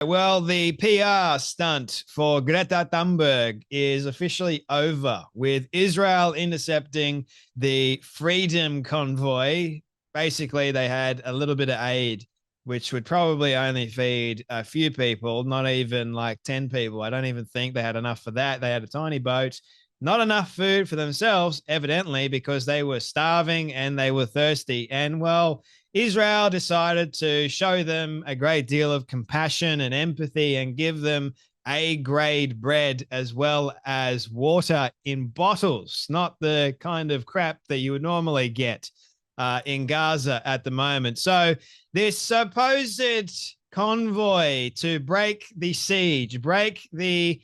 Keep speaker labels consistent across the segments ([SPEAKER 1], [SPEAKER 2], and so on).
[SPEAKER 1] Well, the PR stunt for Greta Thunberg is officially over, with Israel intercepting the Freedom Convoy. Basically, they had a little bit of aid, which would probably only feed a few people, not even like 10 people. I don't even think they had enough for that. They had a tiny boat, not enough food for themselves, evidently, because they were starving and they were thirsty. And well, Israel decided to show them a great deal of compassion and empathy and give them A-grade bread as well as water in bottles, not the kind of crap that you would normally get in Gaza at the moment. So this supposed convoy to break the siege, break the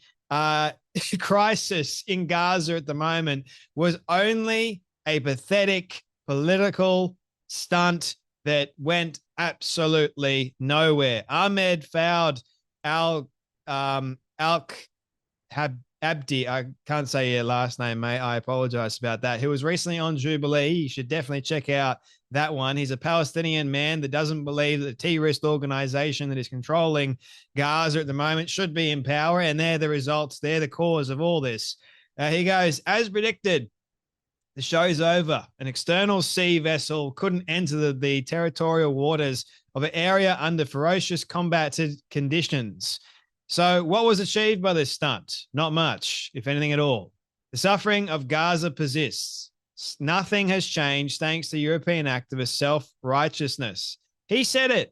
[SPEAKER 1] crisis in Gaza at the moment was only a pathetic political stunt that went absolutely nowhere. Ahmed Fawd Abdi, I can't say your last name, mate. I apologize about that. Who was recently on Jubilee. You should definitely check out that one. He's a Palestinian man that doesn't believe that the terrorist organization that is controlling Gaza at the moment should be in power, and they're the results. They're the cause of all this. He goes, as predicted, the show's over. An external sea vessel couldn't enter the territorial waters of an area under ferocious combated conditions. So what was achieved by this stunt? Not much, if anything at all. The suffering of Gaza persists. Nothing has changed thanks to European activists' self-righteousness. He said it.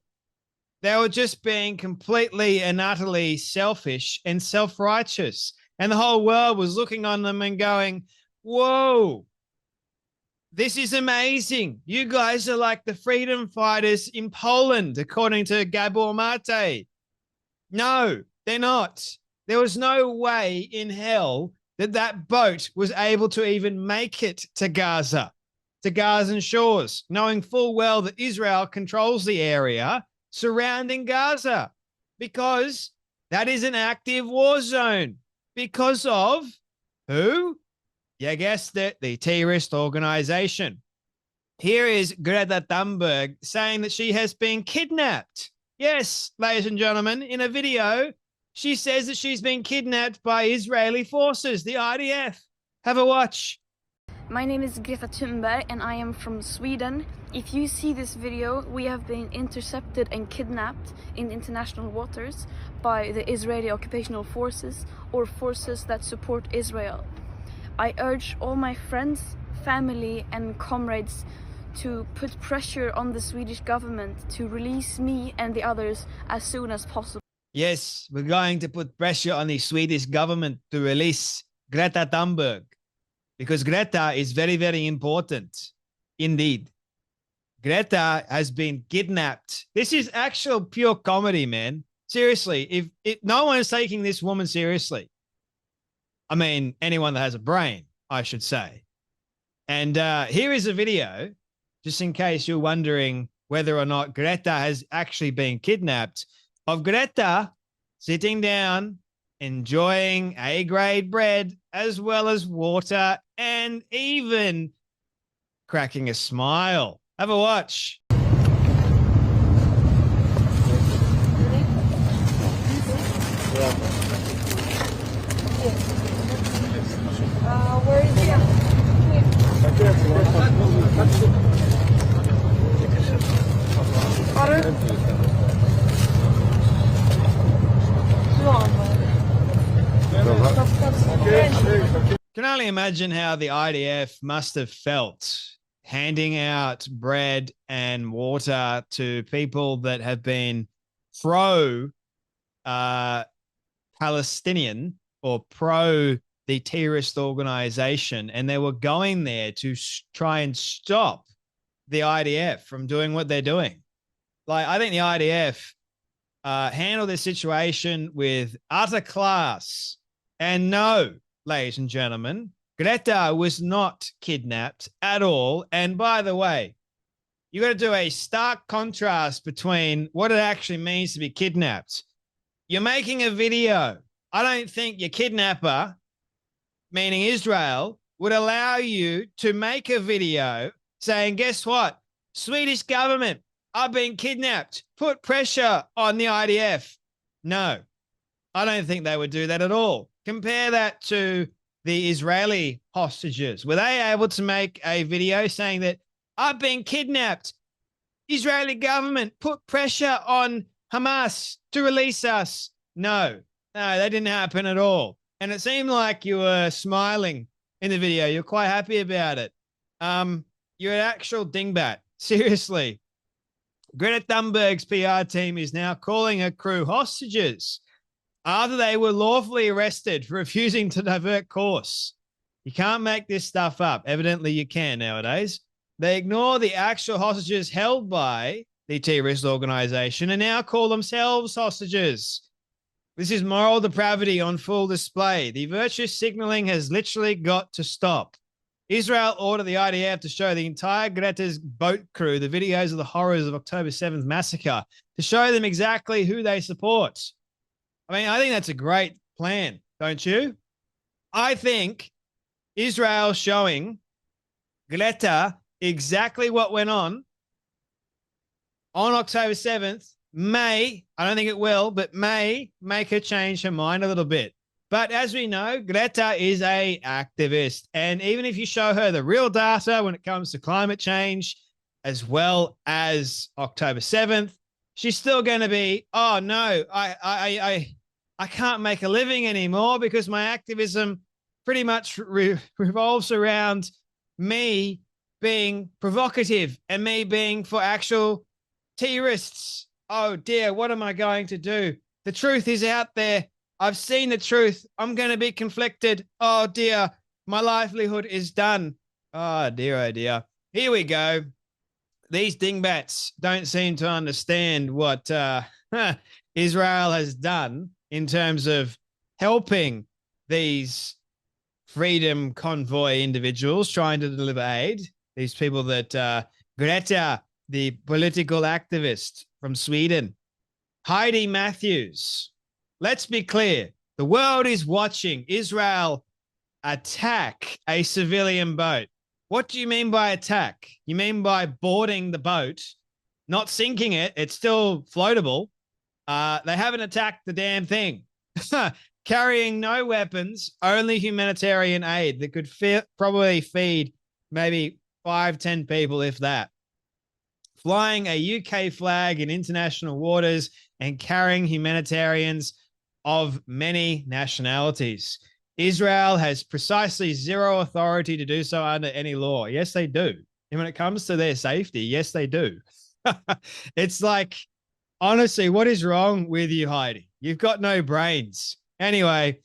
[SPEAKER 1] They were just being completely and utterly selfish and self-righteous. And the whole world was looking on them and going, whoa, this is amazing. You guys are like the freedom fighters in Poland, according to Gabor Mate. No, they're not. There was no way in hell that boat was able to even make it to Gaza, to Gazan shores, knowing full well that Israel controls the area surrounding Gaza, because that is an active war zone. Because of who? You guessed it, the terrorist organization. Here is Greta Thunberg saying that she has been kidnapped. Yes, ladies and gentlemen, in a video, she says that she's been kidnapped by Israeli forces, the IDF. Have a watch.
[SPEAKER 2] My name is Greta Thunberg and I am from Sweden. If you see this video, we have been intercepted and kidnapped in international waters by the Israeli occupational forces or forces that support Israel. I urge all my friends, family and comrades to put pressure on the Swedish government to release me and the others as soon as possible.
[SPEAKER 1] Yes, we're going to put pressure on the Swedish government to release Greta Thunberg, because Greta is very, very important indeed. Greta has been kidnapped. This is actual pure comedy, man. Seriously, if no one is taking this woman seriously, I mean, anyone that has a brain, I should say. And here is a video, just in case you're wondering whether or not Greta has actually been kidnapped, of Greta sitting down, enjoying A-grade bread, as well as water, and even cracking a smile. Have a watch.
[SPEAKER 2] Where is he?
[SPEAKER 1] Can only imagine how the IDF must have felt handing out bread and water to people that have been pro Palestinian or pro the terrorist organization, and they were going there to try and stop the IDF from doing what they're doing. Like, I think the IDF handled this situation with utter class. And no, ladies and gentlemen, Greta was not kidnapped at all. And by the way, you got to do a stark contrast between what it actually means to be kidnapped. You're making a video. I don't think your kidnapper, meaning Israel, would allow you to make a video saying, guess what? Swedish government, I've been kidnapped. Put pressure on the IDF. No, I don't think they would do that at all. Compare that to the Israeli hostages. Were they able to make a video saying that I've been kidnapped? Israeli government put pressure on Hamas to release us. No, that didn't happen at all. And it seemed like you were smiling in the video. You're quite happy about it. You're an actual dingbat. Seriously. Greta Thunberg's PR team is now calling her crew hostages after they were lawfully arrested for refusing to divert course. You can't make this stuff up. Evidently, you can nowadays. They ignore the actual hostages held by the terrorist organization and now call themselves hostages. This is moral depravity on full display. The virtuous signaling has literally got to stop. Israel ordered the IDF to show the entire Greta's boat crew the videos of the horrors of October 7th massacre to show them exactly who they support. I mean, I think that's a great plan, don't you? I think Israel showing Greta exactly what went on October 7th may, I don't think it will, but may make her change her mind a little bit. But as we know, Greta is an activist. And even if you show her the real data when it comes to climate change, as well as October 7th, she's still going to be, oh, no, I can't make a living anymore because my activism pretty much revolves around me being provocative and me being for actual terrorists. Oh, dear, what am I going to do? The truth is out there. I've seen the truth. I'm going to be conflicted. Oh, dear. My livelihood is done. Oh, dear, oh, dear. Here we go. These dingbats don't seem to understand what Israel has done in terms of helping these freedom convoy individuals trying to deliver aid. These people that Greta, the political activist from Sweden, Heidi Matthews. Let's be clear. The world is watching Israel attack a civilian boat. What do you mean by attack? You mean by boarding the boat, not sinking it. It's still floatable. They haven't attacked the damn thing. Carrying no weapons, only humanitarian aid that could probably feed maybe 5-10 people, if that. Flying a UK flag in international waters and carrying humanitarians of many nationalities. Israel has precisely zero authority to do so under any law. Yes, they do. And when it comes to their safety, yes, they do. It's like, honestly, what is wrong with you, Heidi? You've got no brains. Anyway,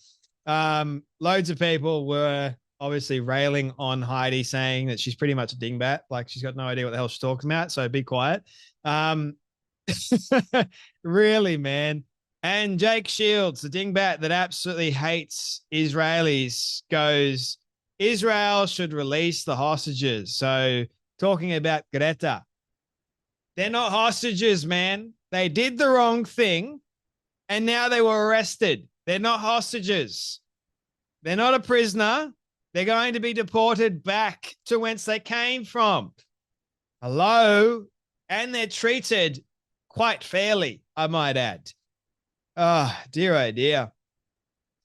[SPEAKER 1] loads of people were obviously railing on Heidi, saying that she's pretty much a dingbat. Like, she's got no idea what the hell she's talking about. So be quiet. Really, man. And Jake Shields, the dingbat that absolutely hates Israelis, goes, Israel should release the hostages. So talking about Greta, they're not hostages, man. They did the wrong thing and now they were arrested. They're not hostages. They're not a prisoner. They're going to be deported back to whence they came from. Hello? And they're treated quite fairly, I might add. Oh, dear, oh, dear.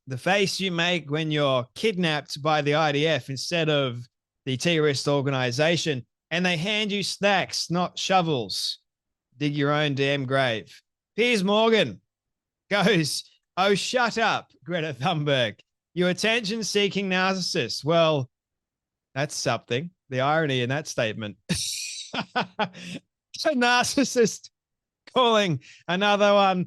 [SPEAKER 1] The face you make when you're kidnapped by the IDF instead of the terrorist organization, and they hand you snacks, not shovels. Dig your own damn grave. Piers Morgan goes, oh, shut up, Greta Thunberg. You attention-seeking narcissist. Well, that's something. The irony in that statement. A narcissist calling another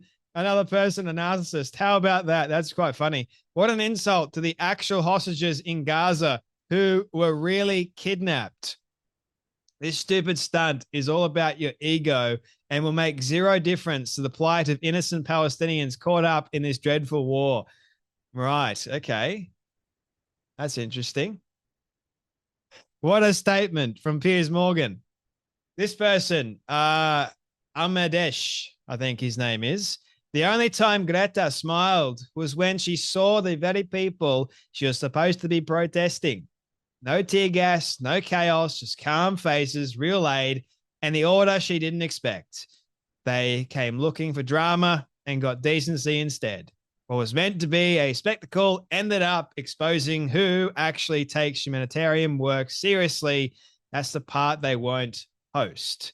[SPEAKER 1] person a narcissist. How about that? That's quite funny. What an insult to the actual hostages in Gaza who were really kidnapped. This stupid stunt is all about your ego and will make zero difference to the plight of innocent Palestinians caught up in this dreadful war. Right. Okay. That's interesting. What a statement from Piers Morgan. This person, Amadesh, I think his name is. The only time Greta smiled was when she saw the very people she was supposed to be protesting. No tear gas, no chaos, just calm faces, real aid, and the order she didn't expect. They came looking for drama, and got decency instead. What was meant to be a spectacle ended up exposing who actually takes humanitarian work seriously. That's the part they won't host.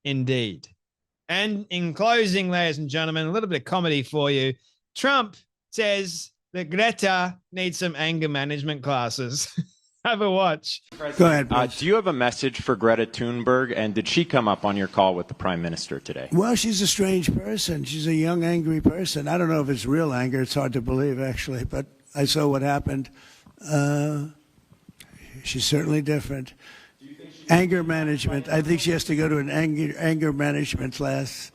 [SPEAKER 1] Indeed. And in closing, ladies and gentlemen, a little bit of comedy for you. Trump says that Greta needs some anger management classes. Have a watch.
[SPEAKER 3] Go ahead, do you have a message for Greta Thunberg, and did she come up on your call with the Prime Minister today?
[SPEAKER 4] Well, she's a strange person. She's a young, angry person. I don't know if it's real anger. It's hard to believe, actually, but I saw what happened. She's certainly different. Anger management. I think she has to go to an anger management class.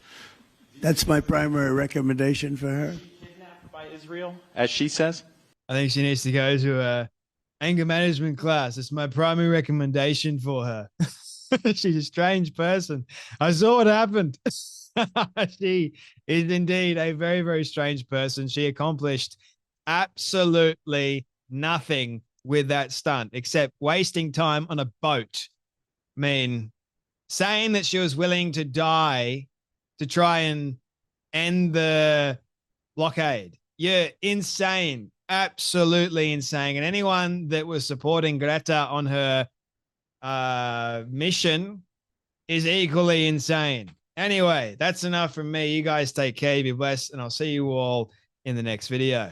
[SPEAKER 4] That's my primary recommendation for her.
[SPEAKER 3] Kidnapped by Israel, as she says?
[SPEAKER 1] I think she needs to go to a anger management class. It's my primary recommendation for her. She's a strange person. I saw what happened. She is indeed a very, very strange person. She accomplished absolutely nothing with that stunt except wasting time on a boat. I mean, saying that she was willing to die to try and end the blockade. You're insane. Absolutely insane. And anyone that was supporting Greta on her mission is equally insane. Anyway, that's enough from me. You guys take care, be blessed, and I'll see you all in the next video.